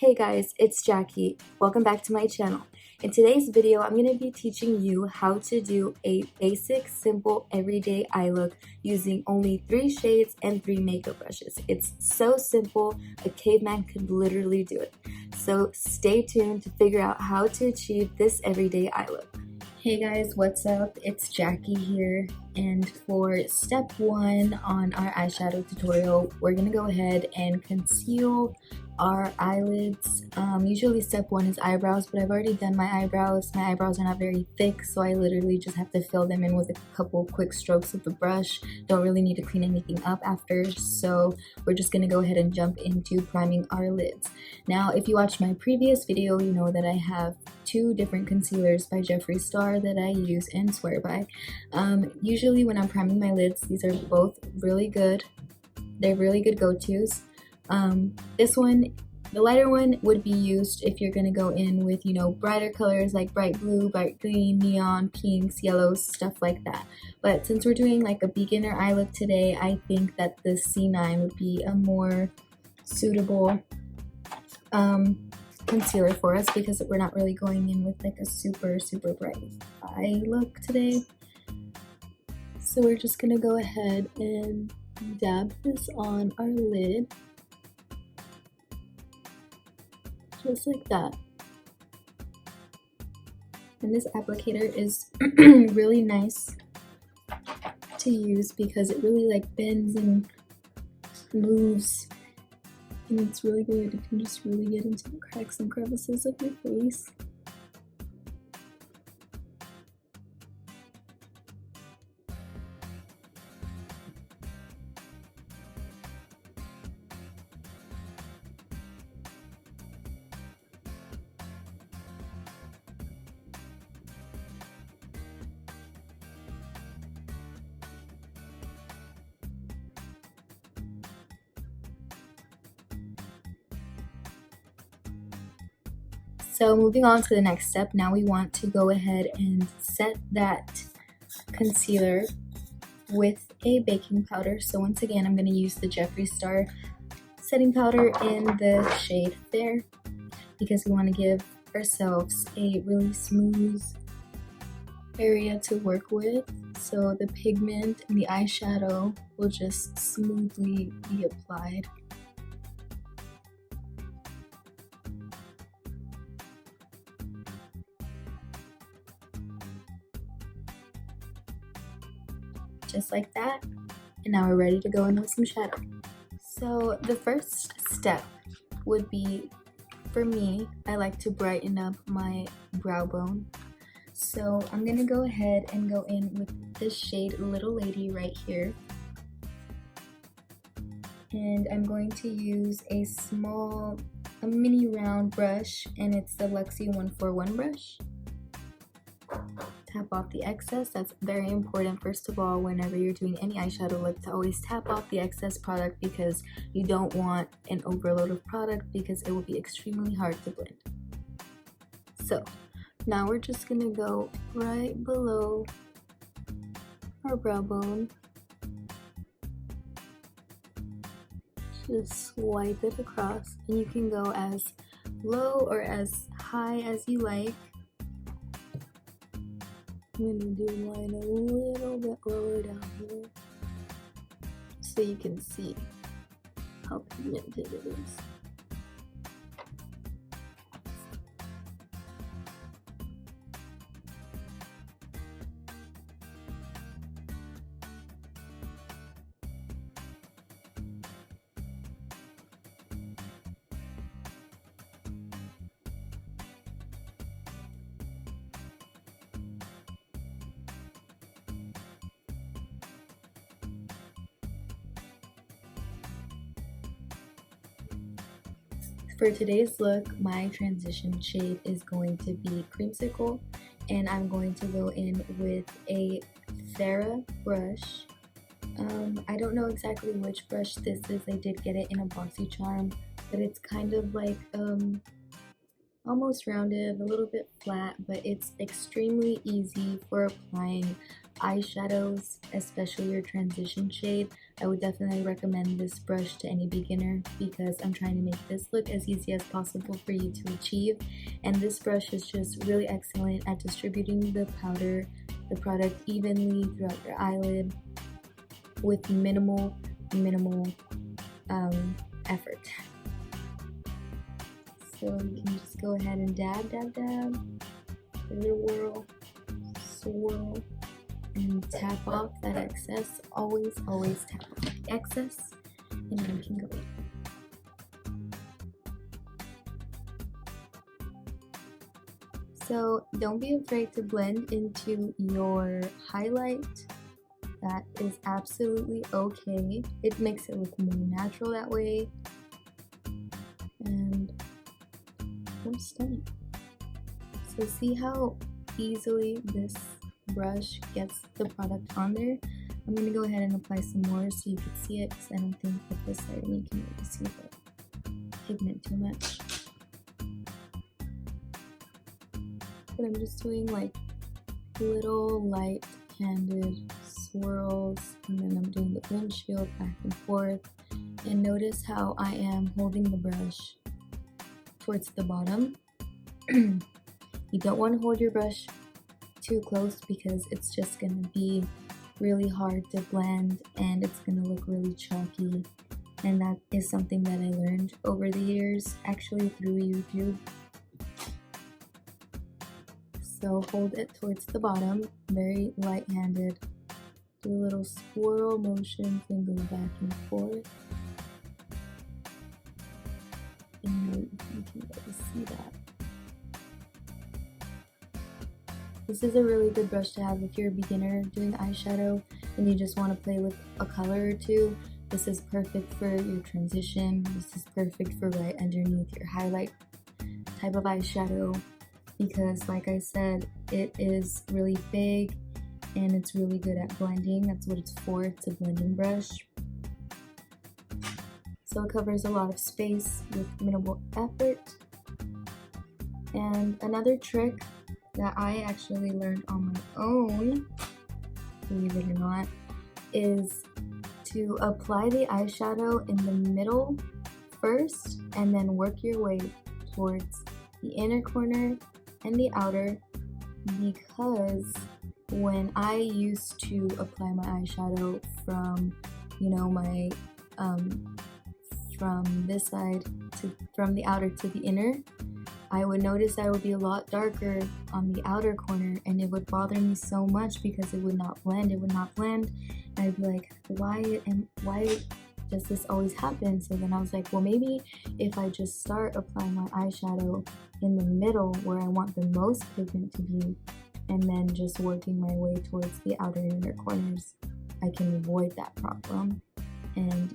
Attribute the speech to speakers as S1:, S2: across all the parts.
S1: Hey guys, it's Jackie. Welcome back to my channel. In today's video, I'm going to be teaching you how to do a basic, simple, everyday eye look using only 3 shades and 3 makeup brushes. It's so simple, a caveman could literally do it. So stay tuned to figure out how to achieve this everyday eye look. Hey guys, what's up? It's Jackie here, and for step 1 on our eyeshadow tutorial, we're gonna go ahead and conceal our eyelids. Usually step 1 is eyebrows, but I've already done my eyebrows. My eyebrows are not very thick, so I literally just have to fill them in with a couple quick strokes of the brush. Don't really need to clean anything up after, so we're just gonna go ahead and jump into priming our lids. Now, if you watched my previous video, you know that I have 2 different concealers by Jeffree Star that I use and swear by. Usually when I'm priming my lids, these are both really good. They're really good go-tos. This one, the lighter one, would be used if you're gonna go in with, you know, brighter colors like bright blue, bright green, neon, pinks, yellows, stuff like that. But since we're doing like a beginner eye look today, I think that the C9 would be a more suitable concealer for us because we're not really going in with like a super bright eye look today. So we're just gonna go ahead and dab this on our lid, just like that. And this applicator is really nice to use because it really like bends and moves, and it's really good. You can just really get into the cracks and crevices of your face. So moving on to the next step, now we want to go ahead and set that concealer with a baking powder. So once again, I'm going to use the Jeffree Star setting powder in the shade F.A.R.A.H because we want to give ourselves a really smooth area to work with. So the pigment and the eyeshadow will just smoothly be applied. Just like that, and now we're ready to go in with some shadow. So the first step would be, for me, I like to brighten up my brow bone. So I'm gonna go ahead and go in with this shade Little Lady right here, and I'm going to use a mini round brush, and it's the Luxie 141 brush. Tap off the excess. That's very important, first of all, whenever you're doing any eyeshadow look, to always tap off the excess product because you don't want an overload of product because it will be extremely hard to blend. So now we're just gonna go right below our brow bone, just swipe it across, and you can go as low or as high as you like. I'm going to do mine a little bit lower down here so you can see how pigmented it is. For today's look, my transition shade is going to be Creamsicle, and I'm going to go in with a F.A.R.A.H brush. I don't know exactly which brush this is. I did get it in a boxy charm, but it's kind of like almost rounded, a little bit flat, but it's extremely easy for applying eyeshadows, especially your transition shade. I would definitely recommend this brush to any beginner because I'm trying to make this look as easy as possible for you to achieve. And this brush is just really excellent at distributing the product evenly throughout your eyelid with minimal effort. So you can just go ahead and dab, give it a whirl, swirl, and tap off that excess. Always tap off the excess, and then you can go. So don't be afraid to blend into your highlight. That is absolutely okay. It makes it look more natural that way, and more stunning. So see how easily this brush gets the product on there? I'm going to go ahead and apply some more so you can see it, because I don't think with this lighting you can really see the pigment too much. But I'm just doing like little light-handed swirls, and then I'm doing the windshield back and forth. And notice how I am holding the brush towards the bottom. You don't want to hold your brush too close because it's just going to be really hard to blend and it's going to look really chalky. And that is something that I learned over the years, actually through YouTube. So hold it towards the bottom, very light-handed. Do a little swirl motions and go back and forth. And you can really see that. This is a really good brush to have if you're a beginner doing eyeshadow and you just want to play with a color or two. This is perfect for your transition. This is perfect for right underneath your highlight type of eyeshadow because, like I said, it is really big and it's really good at blending. That's what it's for. It's a blending brush. So it covers a lot of space with minimal effort. And another trick that I actually learned on my own, believe it or not, is to apply the eyeshadow in the middle first and then work your way towards the inner corner and the outer, because when I used to apply my eyeshadow from, you know, my from this side to from the outer to the inner, I would notice I would be a lot darker on the outer corner, and it would bother me so much because it would not blend. And I'd be like, why does this always happen? So then I was like, well, maybe if I just start applying my eyeshadow in the middle where I want the most pigment to be, and then just working my way towards the outer and inner corners, I can avoid that problem. And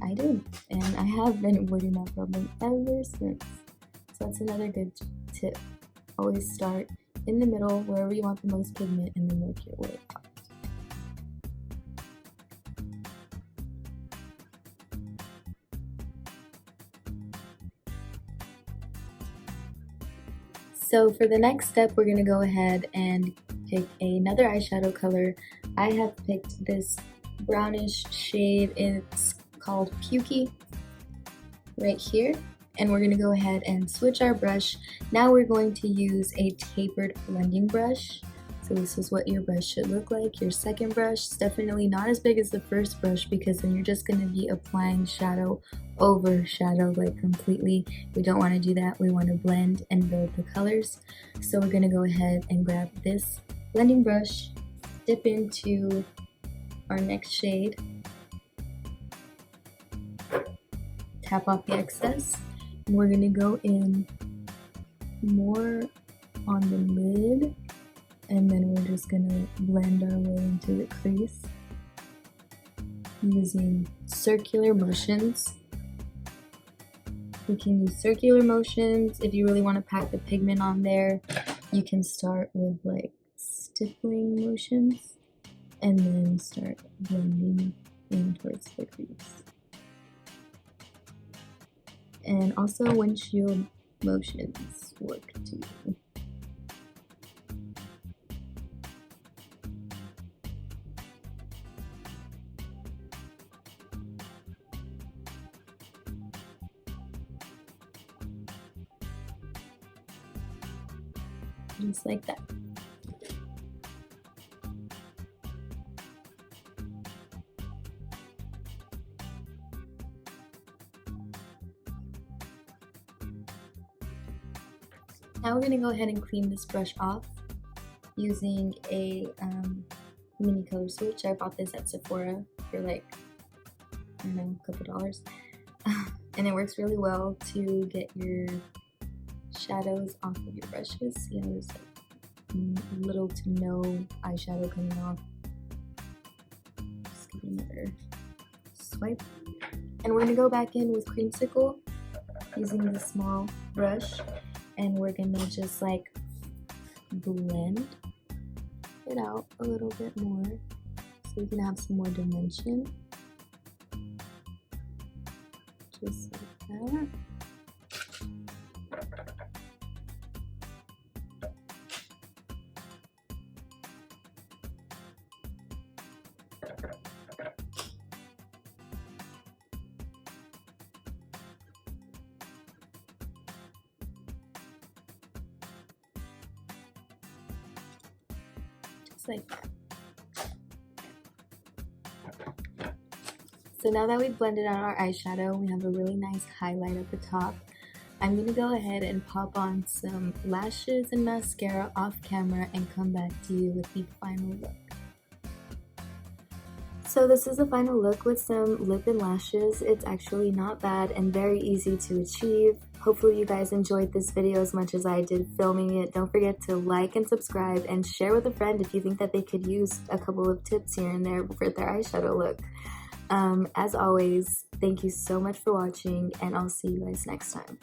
S1: I did, and I have been avoiding that problem ever since. So that's another good tip. Always start in the middle, wherever you want the most pigment, and then work your way out. So for the next step, we're going to go ahead and pick another eyeshadow color. I have picked this brownish shade. It's called Pukey right here. And we're going to go ahead and switch our brush. Now we're going to use a tapered blending brush. So this is what your brush should look like. Your second brush is definitely not as big as the first brush, because then you're just going to be applying shadow over shadow, like completely. We don't want to do that. We want to blend and build the colors. So we're going to go ahead and grab this blending brush, dip into our next shade, tap off the excess. We're going to go in more on the lid, and then we're just going to blend our way into the crease using circular motions. We can use circular motions if you really want to pack the pigment on there. You can start with like stippling motions and then start blending in towards the crease. And also windshield motions work too. just like that. Now we're going to go ahead and clean this brush off using a mini color switch. I bought this at Sephora for like, I don't know, a couple dollars. And it works really well to get your shadows off of your brushes. You know, there's like little to no eyeshadow coming off. Just give it another swipe. And we're going to go back in with creamsicle using the small brush. And we're gonna just like blend it out a little bit more so we can have some more dimension. Just like that. Like that. So now that we've blended out our eyeshadow, we have a really nice highlight at the top. I'm gonna go ahead and pop on some lashes and mascara off camera and come back to you with the final look. So this is the final look with some lip and lashes. It's actually not bad and very easy to achieve. Hopefully you guys enjoyed this video as much as I did filming it. Don't forget to like and subscribe and share with a friend if you think that they could use a couple of tips here and there for their eyeshadow look. As always, thank you so much for watching, and I'll see you guys next time.